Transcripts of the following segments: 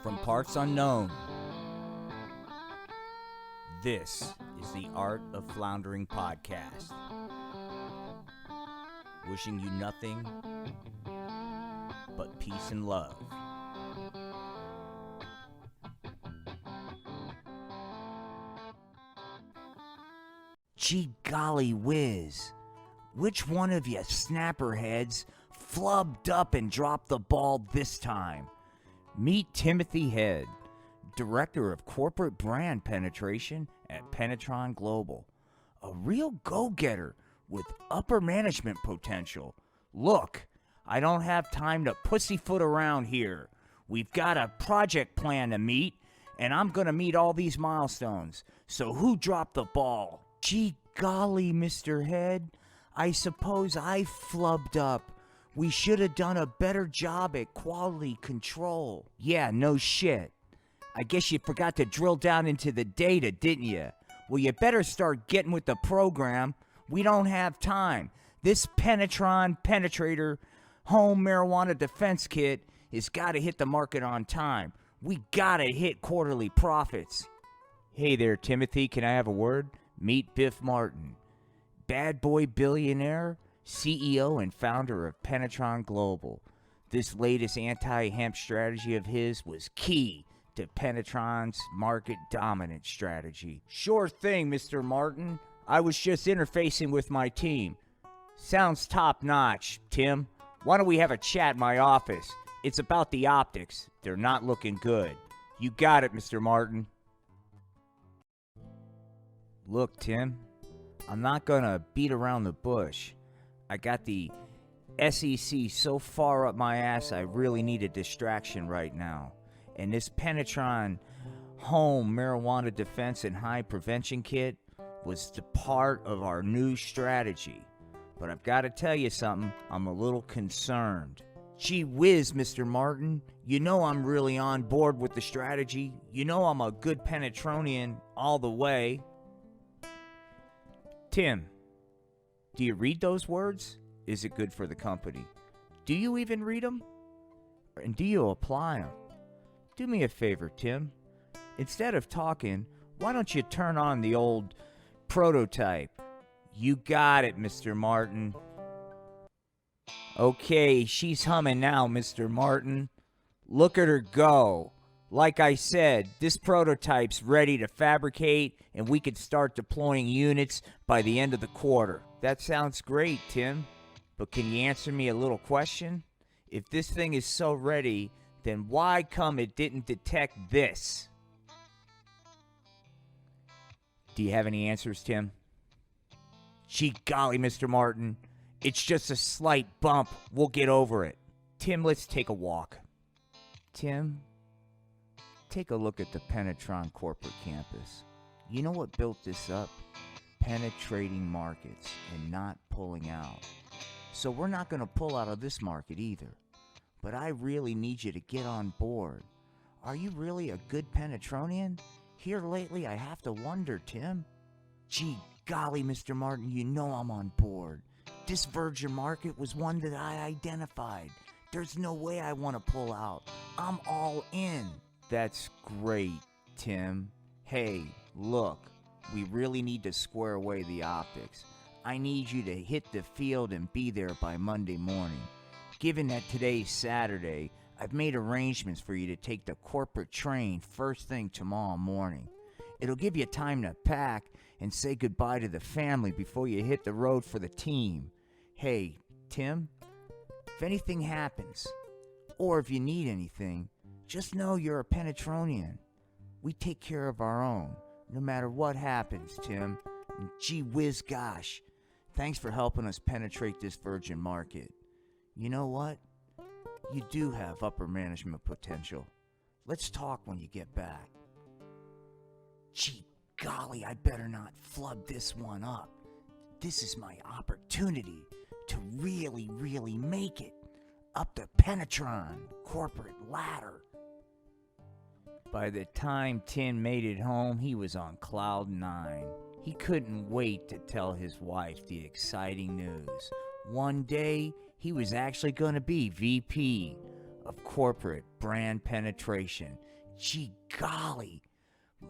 from parts unknown. This is the Art of Floundering podcast. Wishing you nothing but peace and love. Gee golly whiz, which one of you snapperheads flubbed up and dropped the ball this time? Meet Timothy Head, Director of Corporate Brand Penetration at Penetron Global. A real go-getter with upper management potential. Look, I don't have time to pussyfoot around here. We've got a project plan to meet, and I'm going to meet all these milestones. So who dropped the ball? Gee golly, Mr. Head, I suppose I flubbed up. We should have done a better job at quality control. Yeah, no shit. I guess you forgot to drill down into the data, didn't you? Well, you better start getting with the program. We don't have time. This Penetron Penetrator home marijuana defense kit has got to hit the market on time. We got to hit quarterly profits. Hey there, Timothy. Can I have a word? Meet Biff Martin, bad boy billionaire, CEO and founder of Penetron Global. This latest anti-hemp strategy of his was key to Penetron's market dominance strategy. Sure thing, Mr. Martin. I was just interfacing with my team. Sounds top-notch, Tim. Why don't we have a chat in my office? It's about the optics. They're not looking good. You got it, Mr. Martin. Look, Tim, I'm not gonna beat around the bush. I got the SEC so far up my ass I really need a distraction right now. And this Penetron home marijuana defense and high prevention kit was the part of our new strategy. But I've got to tell you something, I'm a little concerned. Gee whiz, Mr. Martin, you know I'm really on board with the strategy. You know I'm a good Penetronian all the way. Tim, do you read those words? Is it good for the company? Do you even read them? And do you apply them? Do me a favor, Tim. Instead of talking, why don't you turn on the old prototype? You got it, Mr. Martin. Okay, she's humming now, Mr. Martin. Look at her go. Like I said, this prototype's ready to fabricate, and we could start deploying units by the end of the quarter. That sounds great, Tim. But can you answer me a little question? If this thing is so ready, then why come it didn't detect this? Do you have any answers, Tim? Gee golly, Mr. Martin. It's just a slight bump. We'll get over it. Tim, let's take a walk. Tim, take a look at the Penetron corporate campus. You know what built this up? Penetrating markets and not pulling out. So we're not going to pull out of this market either. But I really need you to get on board. Are you really a good Penetronian? Here lately I have to wonder, Tim. Gee golly, Mr. Martin, you know I'm on board. This virgin market was one that I identified. There's no way I want to pull out. I'm all in. That's great, Tim. Hey, look, we really need to square away the optics. I need you to hit the field and be there by Monday morning. Given that today's Saturday, I've made arrangements for you to take the corporate train first thing tomorrow morning. It'll give you time to pack and say goodbye to the family before you hit the road for the team. Hey, Tim, if anything happens, or if you need anything, just know you're a Penetronian. We take care of our own, no matter what happens, Tim. And gee whiz gosh, thanks for helping us penetrate this virgin market. You know what? You do have upper management potential. Let's talk when you get back. Gee golly, I better not flub this one up. This is my opportunity to really, really make it up the Penetron corporate ladder. By the time Tim made it home, he was on cloud 9. He couldn't wait to tell his wife the exciting news. One day, he was actually going to be VP of Corporate Brand Penetration Gee golly,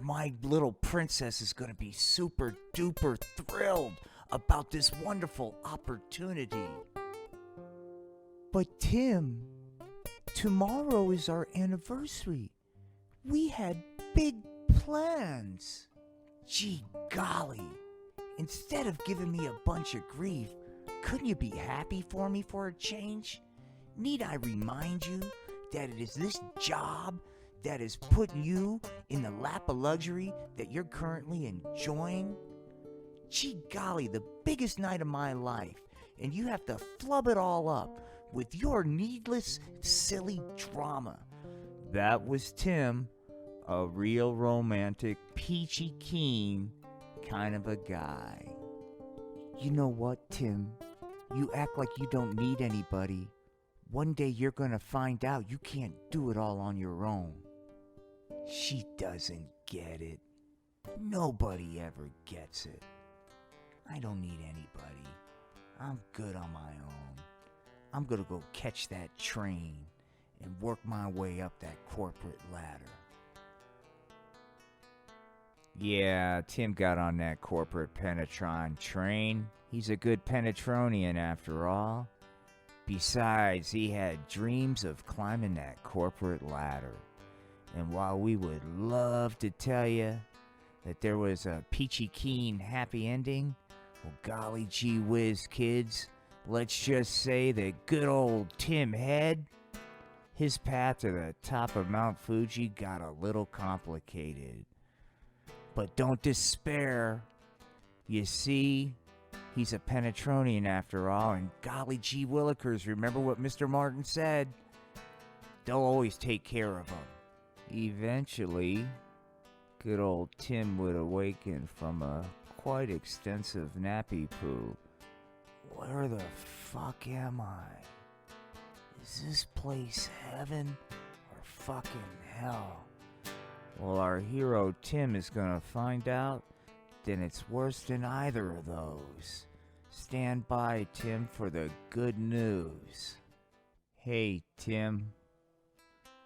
my little princess is going to be super duper thrilled about this wonderful opportunity. But Tim, tomorrow is our anniversary. We had big plans. Gee golly, instead of giving me a bunch of grief, couldn't you be happy for me for a change? Need I remind you that it is this job that is putting you in the lap of luxury that you're currently enjoying? Gee golly, the biggest night of my life, and you have to flub it all up with your needless, silly drama. That was Tim, a real romantic, peachy keen kind of a guy. You know what, Tim? You act like you don't need anybody. One day you're gonna find out you can't do it all on your own. She doesn't get it. Nobody ever gets it. I don't need anybody. I'm good on my own. I'm gonna go catch that train and work my way up that corporate ladder. Yeah, Tim got on that corporate Penetron train. He's a good Penetronian after all. Besides, he had dreams of climbing that corporate ladder. And while we would love to tell you that there was a peachy keen happy ending, well, golly gee whiz, kids, let's just say that good old Tim Head, his path to the top of Mount Fuji got a little complicated. But don't despair. You see, he's a Penetronian after all, and golly gee willikers, remember what Mr. Martin said? They'll always take care of him. Eventually, good old Tim would awaken from a quite extensive nappy poo. Where the fuck am I? Is this place heaven or fucking hell? Well, our hero Tim is gonna find out then it's worse than either of those. Stand by, Tim, for the good news. Hey, Tim.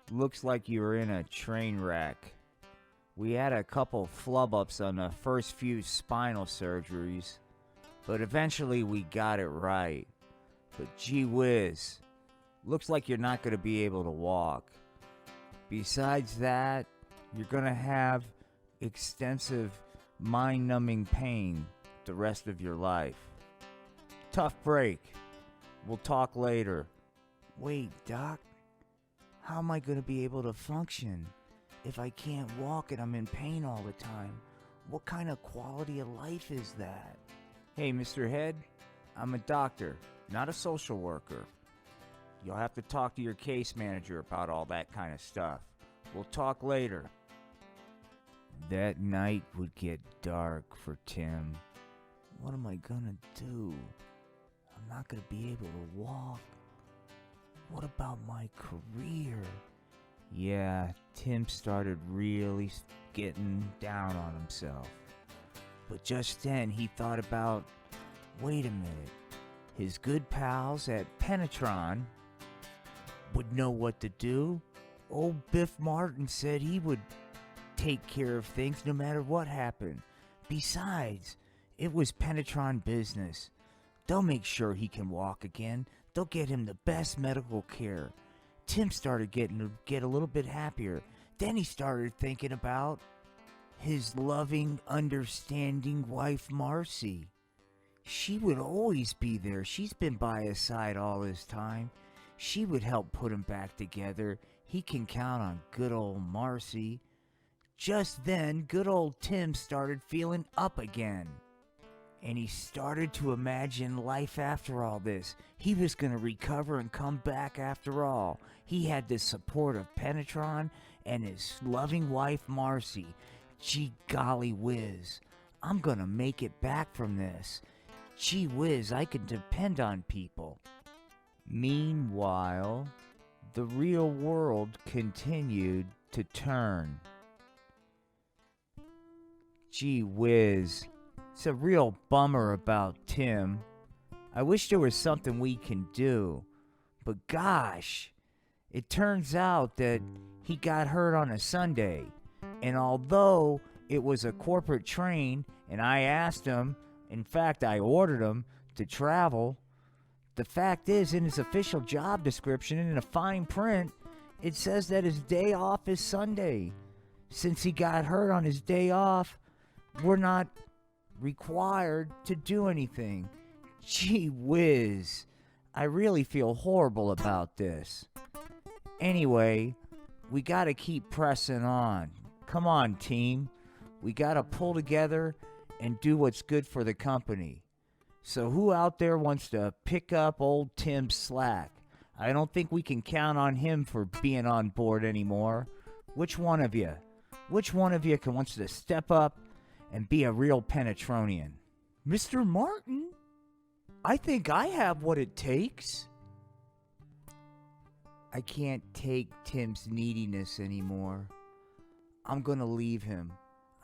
Looks like you were in a train wreck. We had a couple flub-ups on the first few spinal surgeries, but eventually we got it right. But gee whiz, looks like you're not going to be able to walk. Besides that, you're going to have extensive mind-numbing pain the rest of your life. Tough break. We'll talk later. Wait, Doc. How am I going to be able to function if I can't walk and I'm in pain all the time? What kind of quality of life is that? Hey, Mr. Head, I'm a doctor, not a social worker. You'll have to talk to your case manager about all that kind of stuff. We'll talk later. That night would get dark for Tim. What am I gonna do? I'm not gonna be able to walk. What about my career? Yeah, Tim started really getting down on himself. But just then he thought about, wait a minute, his good pals at Penetron would know what to do. Old Biff Martin said he would take care of things no matter what happened. Besides, it was Penetron business. They'll make sure he can walk again. They'll get him the best medical care. Tim started get a little bit happier. Then he started thinking about his loving, understanding wife, Marcy. She would always be there. She's been by his side all this time. She would help put him back together. He can count on good old Marcy. Just then, good old Tim started feeling up again. And he started to imagine life after all this. He was going to recover and come back after all. He had the support of Penetron and his loving wife, Marcy. Gee golly whiz, I'm going to make it back from this. Gee whiz, I can depend on people. Meanwhile, the real world continued to turn. Gee whiz, it's a real bummer about Tim. I wish there was something we can do. But gosh, It turns out that he got hurt on a Sunday, and although it was a corporate train and I asked him, in fact I ordered him to travel, the fact is in his official job description in a fine print, it says that his day off is Sunday. Since he got hurt on his day off, we're not required to do anything. Gee whiz, I really feel horrible about this. Anyway, we gotta keep pressing on. Come on, team. We gotta pull together and do what's good for the company. So who out there wants to pick up old Tim's slack? I don't think we can count on him for being on board anymore. Which one of you? Which one of you wants to step up and be a real Penetronian? Mr. Martin, I think I have what it takes. I can't take Tim's neediness anymore. I'm gonna leave him.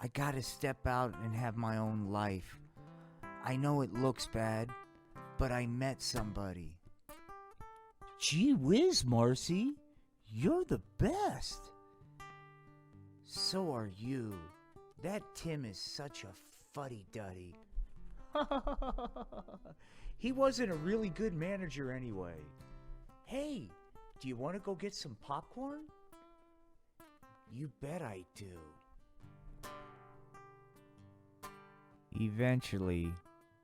I gotta step out and have my own life. I know it looks bad, but I met somebody. Gee whiz, Marcy. You're the best. So are you. That Tim is such a fuddy-duddy. He wasn't a really good manager anyway. Hey, do you want to go get some popcorn? You bet I do. Eventually,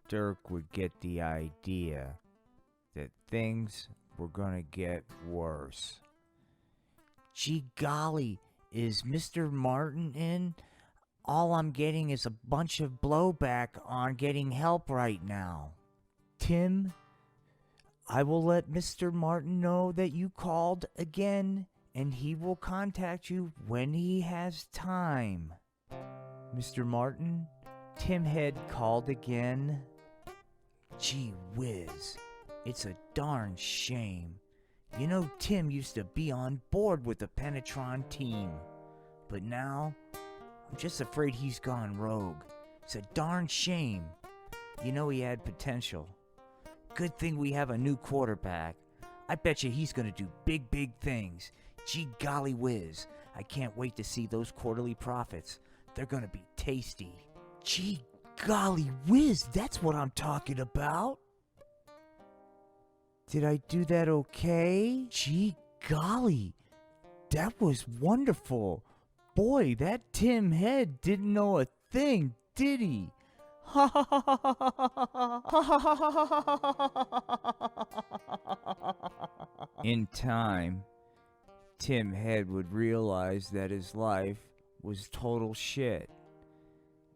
Dirk would get the idea that things were gonna get worse. Gee golly, is Mr. Martin in? All I'm getting is a bunch of blowback on getting help right now. Tim, I will let Mr. Martin know that you called again, and he will contact you when he has time. Mr. Martin, Tim had called again. Gee whiz, it's a darn shame. You know, Tim used to be on board with the Penetron team, but now I'm just afraid he's gone rogue. It's a darn shame. You know he had potential. Good thing we have a new quarterback. I bet you he's gonna do big, big things. Gee golly whiz, I can't wait to see those quarterly profits. They're gonna be tasty. Gee golly whiz, that's what I'm talking about. Did I do that okay? Gee golly, that was wonderful. Boy, that Tim Head didn't know a thing, did he? Ha ha ha ha ha ha ha ha. In time, Tim Head would realize that his life was total shit.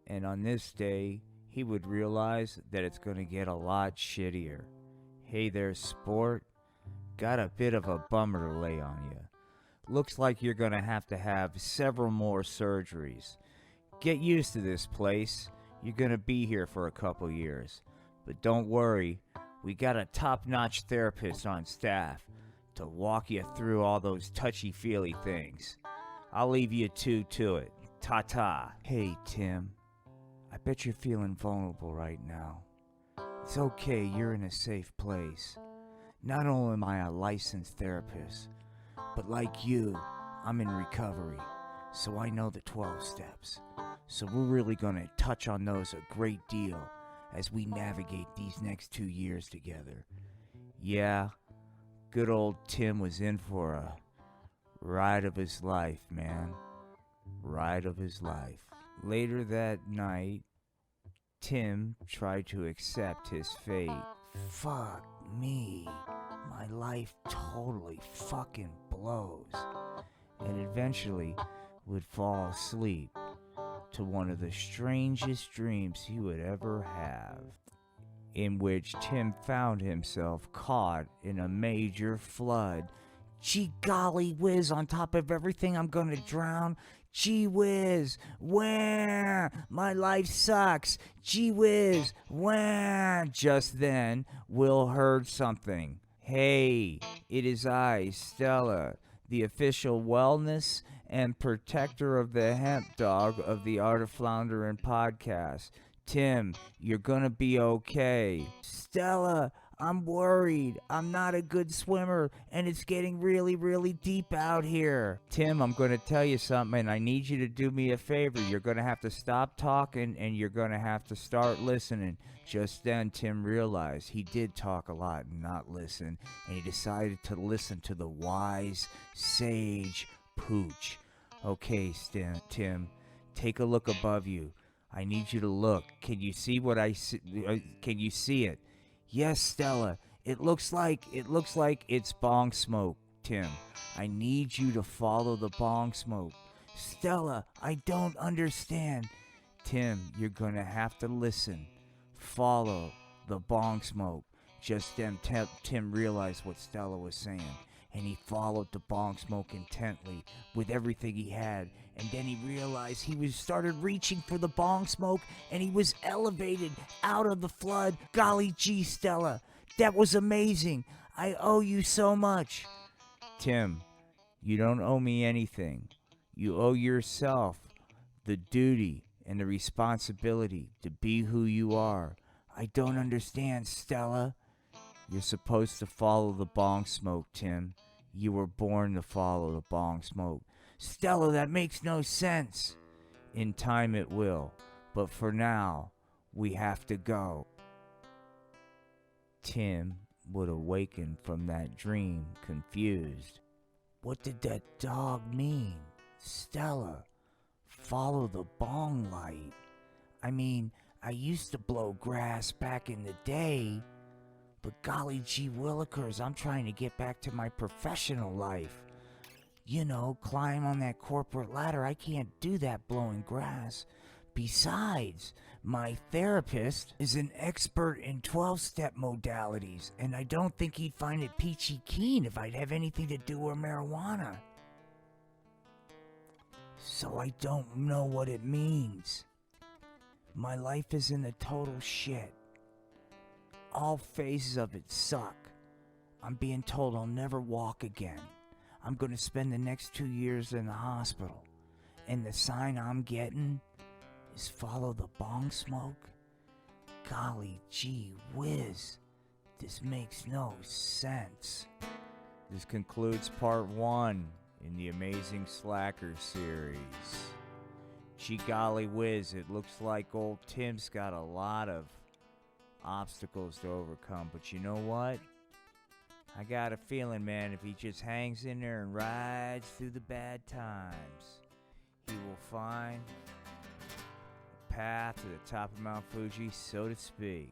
And on this day, he would realize that it's gonna get a lot shittier. Hey there, sport. Got a bit of a bummer to lay on you. Looks like you're gonna have several more surgeries. Get used to this place. You're gonna be here for a couple years. But don't worry, we got a top-notch therapist on staff to walk you through all those touchy-feely things. I'll leave you two to it. Ta-ta. Hey, Tim. I bet you're feeling vulnerable right now. It's okay, you're in a safe place. Not only am I a licensed therapist, but like you, I'm in recovery, so I know the 12 steps. So we're really gonna touch on those a great deal as we navigate these next 2 years together. Yeah, good old Tim was in for a ride of his life, man. Ride of his life. Later that night, Tim tried to accept his fate. Fuck me. My life totally fucking blows. And eventually would fall asleep to one of the strangest dreams he would ever have, in which Tim found himself caught in a major flood. Gee golly whiz, on top of everything I'm gonna drown. Gee whiz, wah, my life sucks. Gee whiz, wah. Just then, Will heard something. Hey, it is I, Stella, the official wellness and protector of the hemp dog of the Art of Floundering podcast. Tim, you're gonna be okay. Stella, I'm worried. I'm not a good swimmer, and it's getting really, really deep out here. Tim, I'm going to tell you something. I need you to do me a favor. You're going to have to stop talking, and you're going to have to start listening. Just then, Tim realized he did talk a lot and not listen, and he decided to listen to the wise, sage Pooch. Okay, Tim, take a look above you. I need you to look. Can you see what I see? Can you see it? Yes, Stella. It looks like it's bong smoke, Tim. I need you to follow the bong smoke. Stella, I don't understand. Tim, you're going to have to listen. Follow the bong smoke. Just then Tim realized what Stella was saying, and he followed the bong smoke intently with everything he had. And then he realized he started reaching for the bong smoke, and he was elevated out of the flood. Golly gee, Stella, that was amazing. I owe you so much. Tim, you don't owe me anything. You owe yourself the duty and the responsibility to be who you are. I don't understand, Stella. You're supposed to follow the bong smoke, Tim. You were born to follow the bong smoke. Stella, that makes no sense. In time it will, but for now, we have to go. Tim would awaken from that dream, confused. What did that dog mean? Stella, follow the bong light. I mean, I used to blow grass back in the day, but golly gee willikers, I'm trying to get back to my professional life. You know, climb on that corporate ladder. I can't do that blowing grass. Besides, my therapist is an expert in 12-step modalities, and I don't think he'd find it peachy keen if I'd have anything to do with marijuana. So I don't know what it means. My life is in a total shit. All phases of it suck. I'm being told I'll never walk again. I'm going to spend the next 2 years in the hospital. And the sign I'm getting is follow the bong smoke? Golly gee whiz. This makes no sense. This concludes part 1 in the Amazing Slacker series. Gee golly whiz, it looks like old Tim's got a lot of obstacles to overcome. But you know what? I got a feeling, man, if he just hangs in there and rides through the bad times, he will find a path to the top of Mount Fuji, so to speak.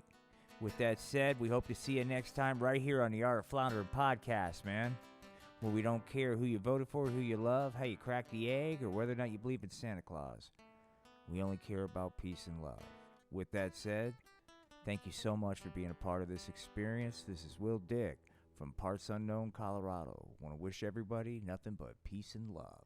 With that said, we hope to see you next time right here on the Art of Floundering podcast, man. Where we don't care who you voted for, who you love, how you cracked the egg, or whether or not you believe in Santa Claus. We only care about peace and love. With that said, thank you so much for being a part of this experience. This is Will Dick from Parts Unknown, Colorado. Want to wish everybody nothing but peace and love.